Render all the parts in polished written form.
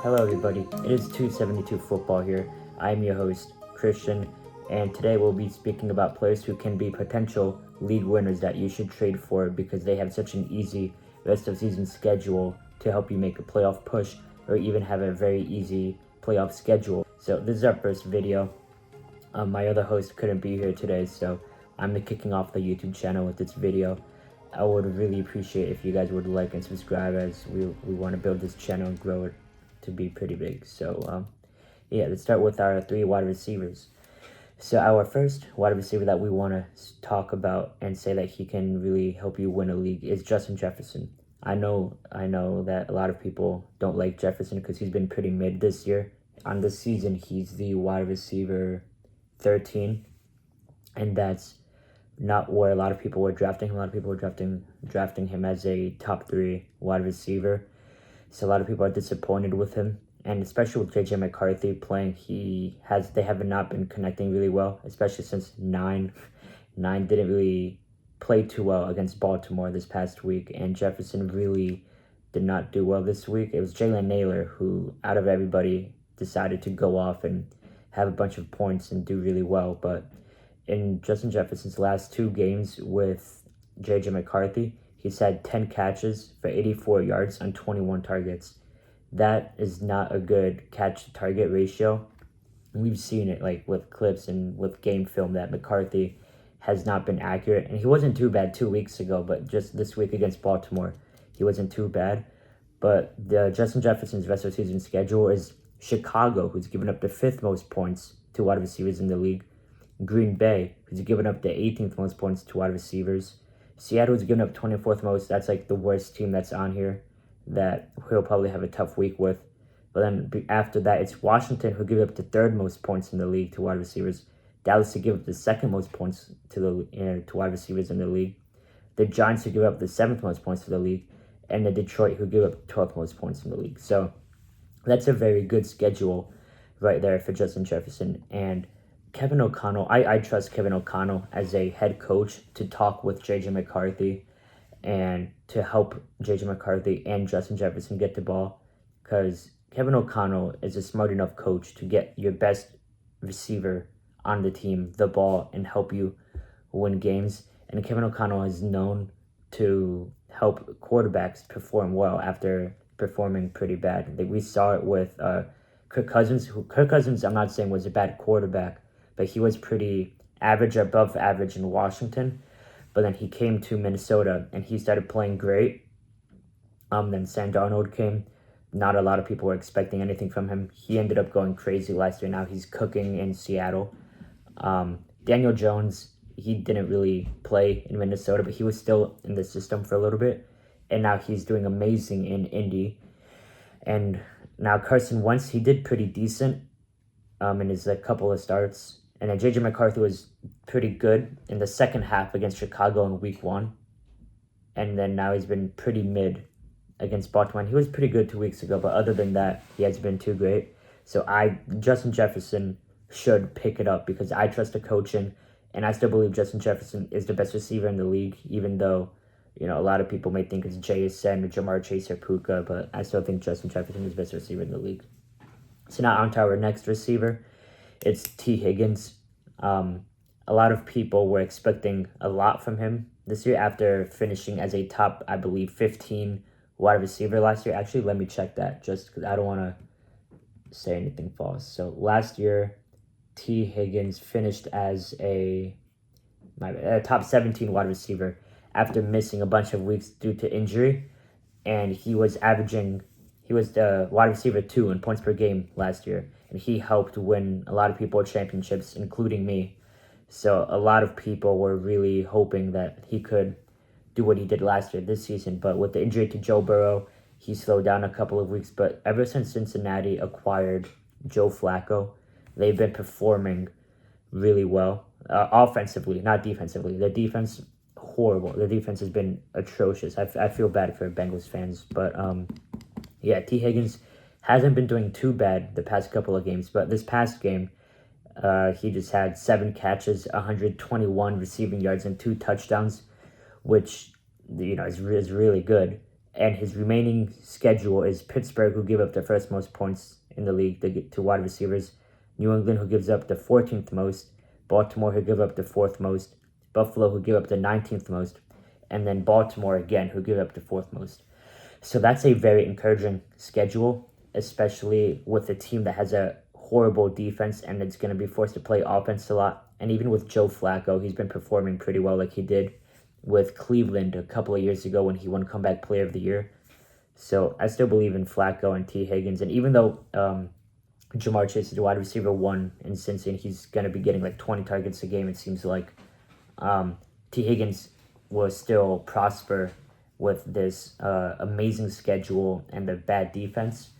Hello everybody, it is 272 Football here. I am your host, Christian, and today we'll be speaking about players who can be potential league winners that you should trade for because they have such an easy rest of season schedule to help you make a playoff push or even have a very easy playoff schedule. So this is our first video. My other host couldn't be here today, so I'm kicking off the YouTube channel with this video. I would really appreciate if you guys would like and subscribe as we want to build this channel and grow it to be pretty big. So yeah, let's start with our three wide receivers. So our first wide receiver that we want to talk about and say that he can really help you win a league is Justin Jefferson. I know that a lot of people don't like Jefferson because he's been pretty mid this year. On this season, he's the wide receiver 13, and that's not where a lot of people were drafting him. A lot of people were drafting him as a top 3 wide receiver. So a lot of people are disappointed with him, and especially with JJ McCarthy playing, they have not been connecting really well, especially since nine didn't really play too well against Baltimore this past week, and Jefferson really did not do well this week. It was Jalen Nailor who, out of everybody, decided to go off and have a bunch of points and do really well. But in Justin Jefferson's last 2 games with JJ McCarthy, he's had 10 catches for 84 yards on 21 targets. That is not a good catch-to-target ratio. We've seen it like with clips and with game film that McCarthy has not been accurate. And he wasn't too bad 2 weeks ago, but just this week against Baltimore, he wasn't too bad. But the Justin Jefferson's rest of season schedule is Chicago, who's given up the 5th most points to wide receivers in the league. Green Bay, who's given up the 18th most points to wide receivers. Seattle's given up 24th most. That's like the worst team that's on here that he'll probably have a tough week with. But then after that, it's Washington, who give up the 3rd most points in the league to wide receivers. Dallas, who give up the 2nd most points to wide receivers in the league. The Giants, who give up the 7th most points to the league. And the Detroit, who give up 12th most points in the league. So that's a very good schedule right there for Justin Jefferson. And Kevin O'Connell, I trust Kevin O'Connell as a head coach to talk with JJ McCarthy and to help JJ McCarthy and Justin Jefferson get the ball, because Kevin O'Connell is a smart enough coach to get your best receiver on the team the ball and help you win games. And Kevin O'Connell is known to help quarterbacks perform well after performing pretty bad. We saw it with Kirk Cousins. Kirk Cousins, I'm not saying was a bad quarterback, but he was pretty average or above average in Washington. But then he came to Minnesota and he started playing great. Then Sam Darnold came. Not a lot of people were expecting anything from him. He ended up going crazy last year. Now he's cooking in Seattle. Daniel Jones, he didn't really play in Minnesota, but he was still in the system for a little bit. And now he's doing amazing in Indy. And now Carson Wentz, he did pretty decent in his couple of starts. And then JJ McCarthy was pretty good in the second half against Chicago in week 1. And then now he's been pretty mid against Baltimore. And he was pretty good 2 weeks ago, but other than that, he hasn't been too great. So Justin Jefferson should pick it up because I trust the coaching, and I still believe Justin Jefferson is the best receiver in the league, even though, a lot of people may think it's JSN or Jamar Chase or Puka, but I still think Justin Jefferson is the best receiver in the league. So now on to our next receiver. It's T. Higgins. A lot of people were expecting a lot from him this year after finishing as a top, I believe, 15 wide receiver last year. Actually, let me check that just because I don't want to say anything false. So last year, T. Higgins finished as a top 17 wide receiver after missing a bunch of weeks due to injury. And he was the wide receiver 2 in points per game last year. And he helped win a lot of people championships, including me. So a lot of people were really hoping that he could do what he did last year this season. But with the injury to Joe Burrow, he slowed down a couple of weeks. But ever since Cincinnati acquired Joe Flacco, they've been performing really well. Offensively, not defensively. The defense, horrible. The defense has been atrocious. I feel bad for Bengals fans. But yeah, T. Higgins hasn't been doing too bad the past couple of games, but this past game, he just had 7 catches, 121 receiving yards, and 2 touchdowns, which is really good. And his remaining schedule is Pittsburgh, who give up the first most points in the league to wide receivers, New England, who gives up the 14th most, Baltimore, who give up the 4th most, Buffalo, who give up the 19th most, and then Baltimore again, who give up the 4th most. So that's a very encouraging schedule, especially with a team that has a horrible defense and it's going to be forced to play offense a lot. And even with Joe Flacco, he's been performing pretty well, like he did with Cleveland a couple of years ago when he won Comeback Player of the Year. So I still believe in Flacco and T. Higgins. And even though Jamar Chase is the wide receiver 1 in Cincy, and he's going to be getting like 20 targets a game, it seems like, T. Higgins will still prosper with this amazing schedule and the bad defense.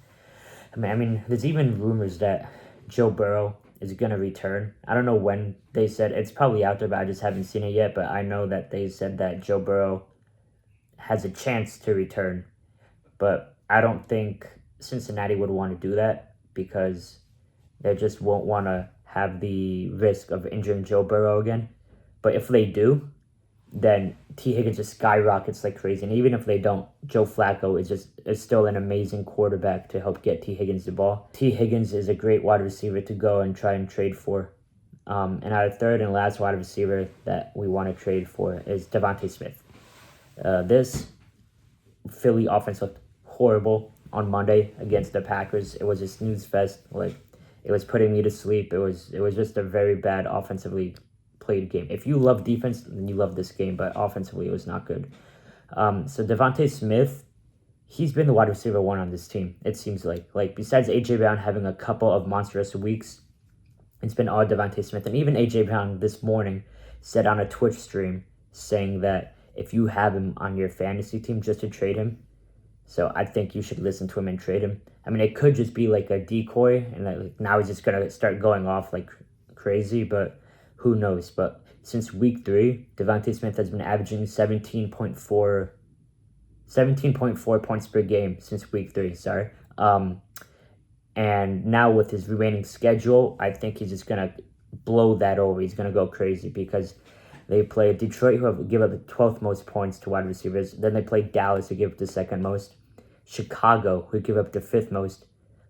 I mean, there's even rumors that Joe Burrow is going to return. I don't know when they said. It's probably out there, but I just haven't seen it yet. But I know that they said that Joe Burrow has a chance to return. But I don't think Cincinnati would want to do that because they just won't want to have the risk of injuring Joe Burrow again. But if they do, then T. Higgins just skyrockets like crazy. And even if they don't, Joe Flacco is still an amazing quarterback to help get T. Higgins the ball. T. Higgins is a great wide receiver to go and try and trade for. And our third and last wide receiver that we want to trade for is DeVonta Smith. This Philly offense looked horrible on Monday against the Packers. It was a snooze fest. Like, it was putting me to sleep. It was just a very bad offensively played game. If you love defense, then you love this game, but offensively it was not good. So DeVonta Smith, he's been the wide receiver 1 on this team, it seems like. Like, besides A.J. Brown having a couple of monstrous weeks, it's been all DeVonta Smith. And even A.J. Brown this morning said on a Twitch stream saying that if you have him on your fantasy team, just to trade him. So I think you should listen to him and trade him. I mean, it could just be like a decoy, and like now he's just going to start going off like crazy, but who knows? But since week 3, DeVonta Smith has been averaging 17.4 points per game since week 3, sorry. And now with his remaining schedule, I think he's just going to blow that over. He's going to go crazy because they play Detroit, who give up the 12th most points to wide receivers. Then they play Dallas, who give up the 2nd most. Chicago, who give up the 5th most.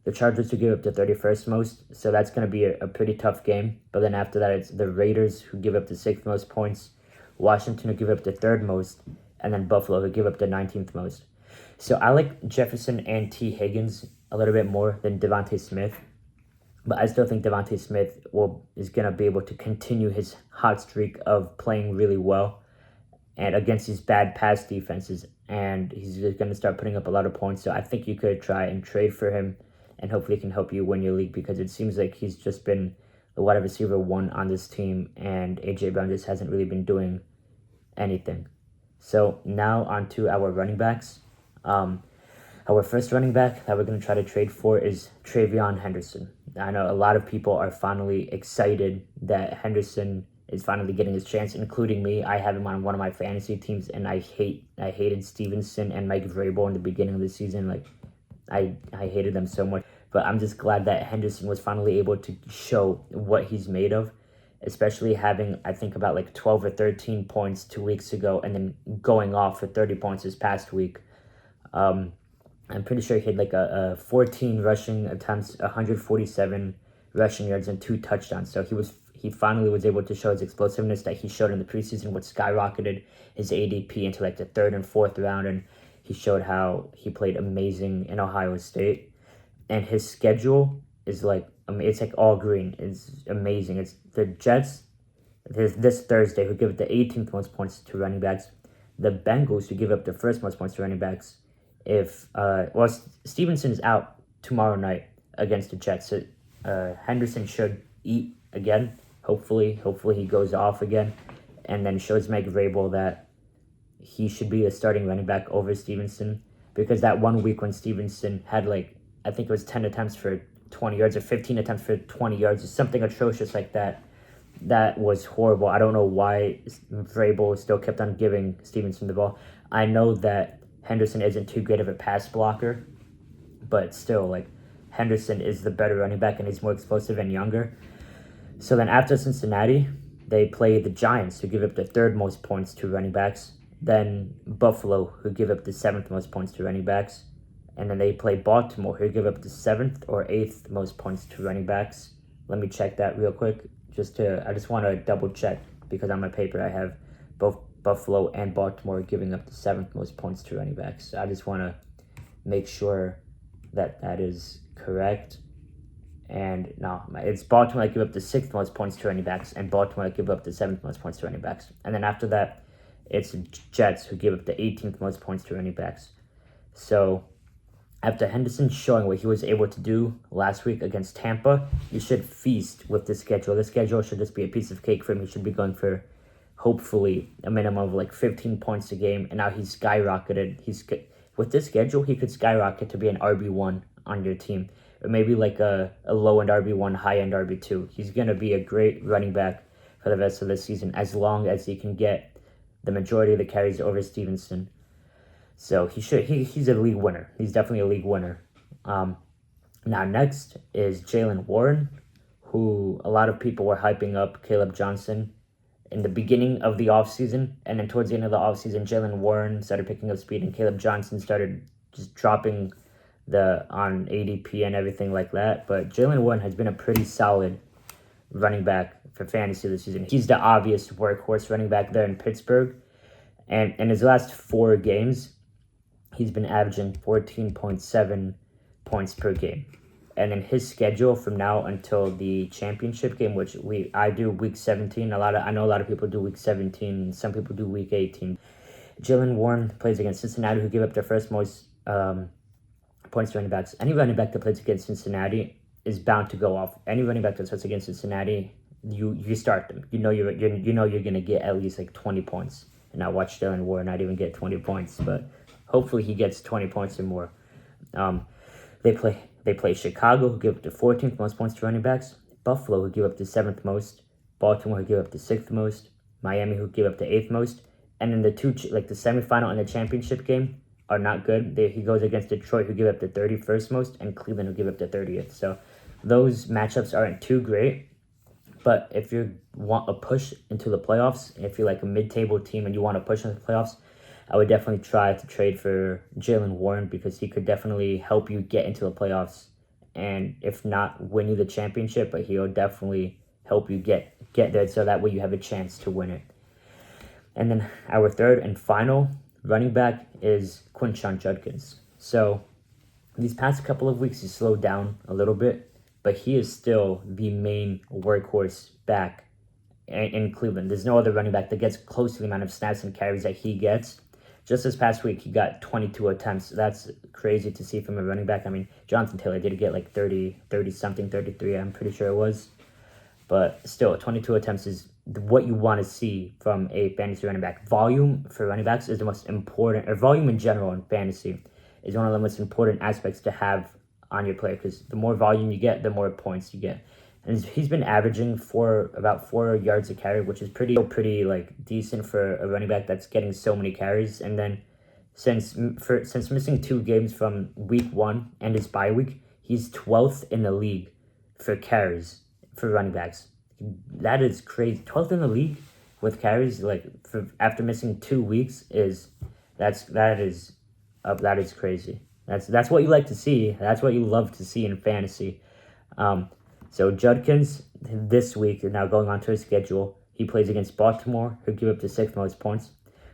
The Chargers, who give up the 31st most. So that's going to be a pretty tough game. But then after that, it's the Raiders, who give up the 6th most points. Washington, who give up the 3rd most. And then Buffalo, who give up the 19th most. So I like Jefferson and T. Higgins a little bit more than DeVonta Smith. But I still think DeVonta Smith is going to be able to continue his hot streak of playing really well and against these bad pass defenses. And he's just going to start putting up a lot of points. So I think you could try and trade for him. And hopefully he can help you win your league because it seems like he's just been the wide receiver 1 on this team. And A.J. Brown just hasn't really been doing anything. So now on to our running backs. Our first running back that we're going to try to trade for is TreVeyon Henderson. I know a lot of people are finally excited that Henderson is finally getting his chance, including me. I have him on one of my fantasy teams, and I hated Stevenson and Mike Vrabel in the beginning of the season. Like, I hated them so much. But I'm just glad that Henderson was finally able to show what he's made of, especially having, I think, about like 12 or 13 points 2 weeks ago and then going off for 30 points this past week. I'm pretty sure he had like a 14 rushing attempts, 147 rushing yards, and 2 touchdowns. So he finally was able to show his explosiveness that he showed in the preseason, which skyrocketed his ADP into like the 3rd and 4th round. And he showed how he played amazing in Ohio State. And his schedule is like, it's like all green. It's amazing. It's the Jets this Thursday, who give up the 18th most points to running backs. The Bengals, who give up the 1st most points to running backs. Stevenson is out tomorrow night against the Jets. So Henderson should eat again. Hopefully he goes off again, and then shows Mike Vrabel that he should be a starting running back over Stevenson. Because that 1 week when Stevenson had like, I think it was 10 attempts for 20 yards or 15 attempts for 20 yards or something atrocious like that. That was horrible. I don't know why Vrabel still kept on giving Stevenson the ball. I know that Henderson isn't too great of a pass blocker, but still, like, Henderson is the better running back and he's more explosive and younger. So then after Cincinnati, they play the Giants, who give up the 3rd most points to running backs. Then Buffalo, who give up the 7th most points to running backs. And then they play Baltimore, who give up the 7th or 8th most points to running backs. Let me check that real quick. I just want to double check because on my paper I have both Buffalo and Baltimore giving up the 7th most points to running backs. So I just want to make sure that that is correct. And no, it's Baltimore that give up the 6th most points to running backs, and Baltimore that give up the 7th most points to running backs. And then after that, it's Jets who give up the 18th most points to running backs. So after Henderson showing what he was able to do last week against Tampa, you should feast with the schedule. The schedule should just be a piece of cake for him. He should be going for, hopefully, a minimum of like 15 points a game. And now he's skyrocketed. With this schedule, he could skyrocket to be an RB1 on your team. Or maybe like a low-end RB1, high-end RB2. He's going to be a great running back for the rest of the season as long as he can get the majority of the carries over Stevenson. So he's a league winner. He's definitely a league winner. Now next is Jaylen Warren, who a lot of people were hyping up Caleb Johnson in the beginning of the offseason. And then towards the end of the offseason, Jaylen Warren started picking up speed and Caleb Johnson started just dropping on ADP and everything like that. But Jaylen Warren has been a pretty solid running back for fantasy this season. He's the obvious workhorse running back there in Pittsburgh. And in his last 4 games, he's been averaging 14.7 points per game. And in his schedule from now until the championship game, which I do week 17. I know a lot of people do week 17. Some people do week 18. Jaylen Warren plays against Cincinnati, who gave up their first most points to running backs. Any running back that plays against Cincinnati is bound to go off. Any running back that starts against Cincinnati, you start them. You know you're gonna get at least like 20 points. And I watched Jaylen Warren not even get 20 points, but hopefully he gets 20 points or more. They play Chicago, who give up the 14th most points to running backs. Buffalo, who give up the 7th most. Baltimore, who give up the 6th most. Miami, who give up the 8th most. And then the semifinal and the championship game are not good. He goes against Detroit, who give up the 31st most, and Cleveland, who give up the 30th. So those matchups aren't too great. But if you want a push into the playoffs, if you're like a mid-table team and you want to push into the playoffs, I would definitely try to trade for Jaylen Warren because he could definitely help you get into the playoffs. And if not win you the championship, but he'll definitely help you get there so that way you have a chance to win it. And then our third and final running back is Quinshon Judkins. So these past couple of weeks he slowed down a little bit, but he is still the main workhorse back in Cleveland. There's no other running back that gets close to the amount of snaps and carries that he gets. Just this past week, he got 22 attempts. That's crazy to see from a running back. I mean, Jonathan Taylor did get like 30-something, 33, I'm pretty sure it was. But still, 22 attempts is what you want to see from a fantasy running back. Volume for running backs is the most important, or volume in general in fantasy is one of the most important aspects to have on your player because the more volume you get, the more points you get. And he's been averaging about 4 yards a carry, which is pretty like decent for a running back that's getting so many carries. And then since missing 2 games from week 1 and his bye week, he's 12th in the league for carries for running backs. That is crazy. 12th in the league with carries after missing 2 weeks that is crazy. That's what you like to see. That's what you love to see in fantasy. So Judkins this week, now going on to his schedule, he plays against Baltimore, who give up the 6th most points,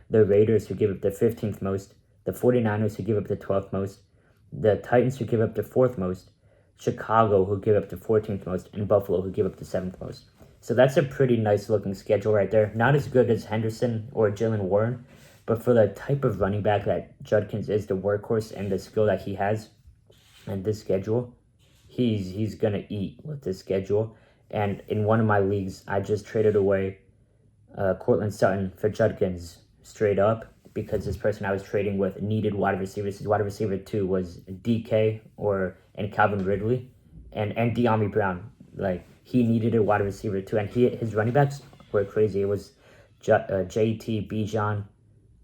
the Raiders, who give up the 15th most, the 49ers, who give up the 12th most, the Titans, who give up the 4th most, Chicago, who give up the 14th most, and Buffalo, who give up the 7th most. So that's a pretty nice looking schedule right there. Not as good as Henderson or Jaylen Warren, but for the type of running back that Judkins is, the workhorse and the skill that he has, and this schedule, he's gonna eat with this schedule. And in one of my leagues, I just traded away Cortland Sutton for Judkins straight up because this person I was trading with needed wide receivers. His wide receiver 2 was DK and Calvin Ridley and De'Ami Brown. Like he needed a wide receiver 2, and his running backs were crazy. It was JT, Bijan,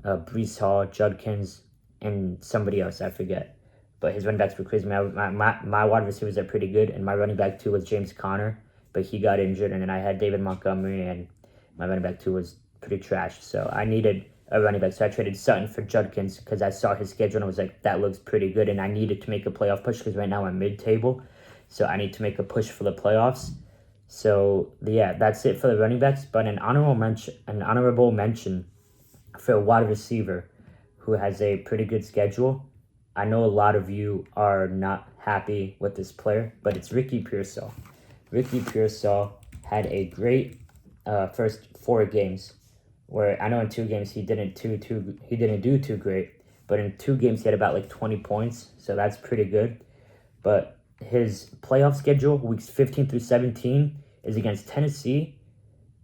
Brees Hall, Judkins, and somebody else I forget. But his running backs were crazy. My wide receivers are pretty good, and my running back 2 was James Conner, but he got injured, and then I had David Montgomery, and my running back 2 was pretty trash. So I needed a running back. So I traded Sutton for Judkins because I saw his schedule and I was like, that looks pretty good. And I needed to make a playoff push because right now I'm mid-table. So I need to make a push for the playoffs. So yeah, that's it for the running backs. But an honorable mention for a wide receiver who has a pretty good schedule. I know a lot of you are not happy with this player, but it's Ricky Pearsall. Ricky Pearsall had a great first 4 games, where I know in 2 games he didn't do too great, but in 2 games he had about like 20 points, so that's pretty good. But his playoff schedule, weeks 15 through 17, is against Tennessee,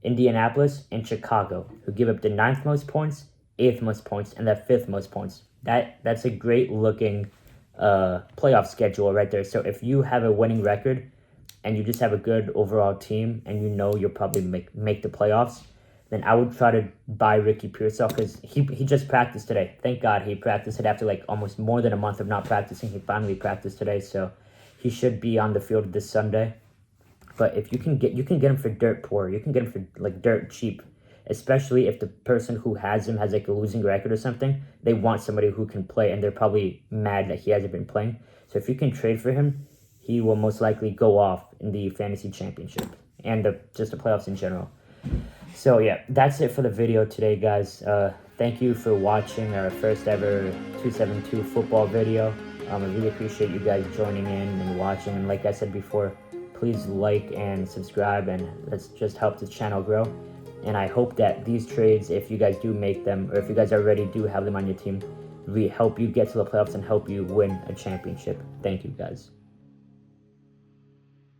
Indianapolis, and Chicago, who give up the 9th most points, 8th most points, and the 5th most points. That's a great looking playoff schedule right there. So if you have a winning record and you just have a good overall team and you know you'll probably make the playoffs, then I would try to buy Ricky Pearsall because he just practiced today. Thank God he practiced it after like almost more than a month of not practicing. He finally practiced today, so he should be on the field this Sunday. But if you can get him for dirt poor. You can get him for like dirt cheap, especially if the person who has him has like a losing record or something. They want somebody who can play, and they're probably mad that he hasn't been playing. So if you can trade for him, he will most likely go off in the fantasy championship and just the playoffs in general. So yeah, that's it for the video today, guys. Thank you for watching our first ever 272 football video. I really appreciate you guys joining in and watching. And like I said before, please like and subscribe, and let's just help the channel grow. And I hope that these trades, if you guys do make them, or if you guys already do have them on your team, really help you get to the playoffs and help you win a championship. Thank you, guys.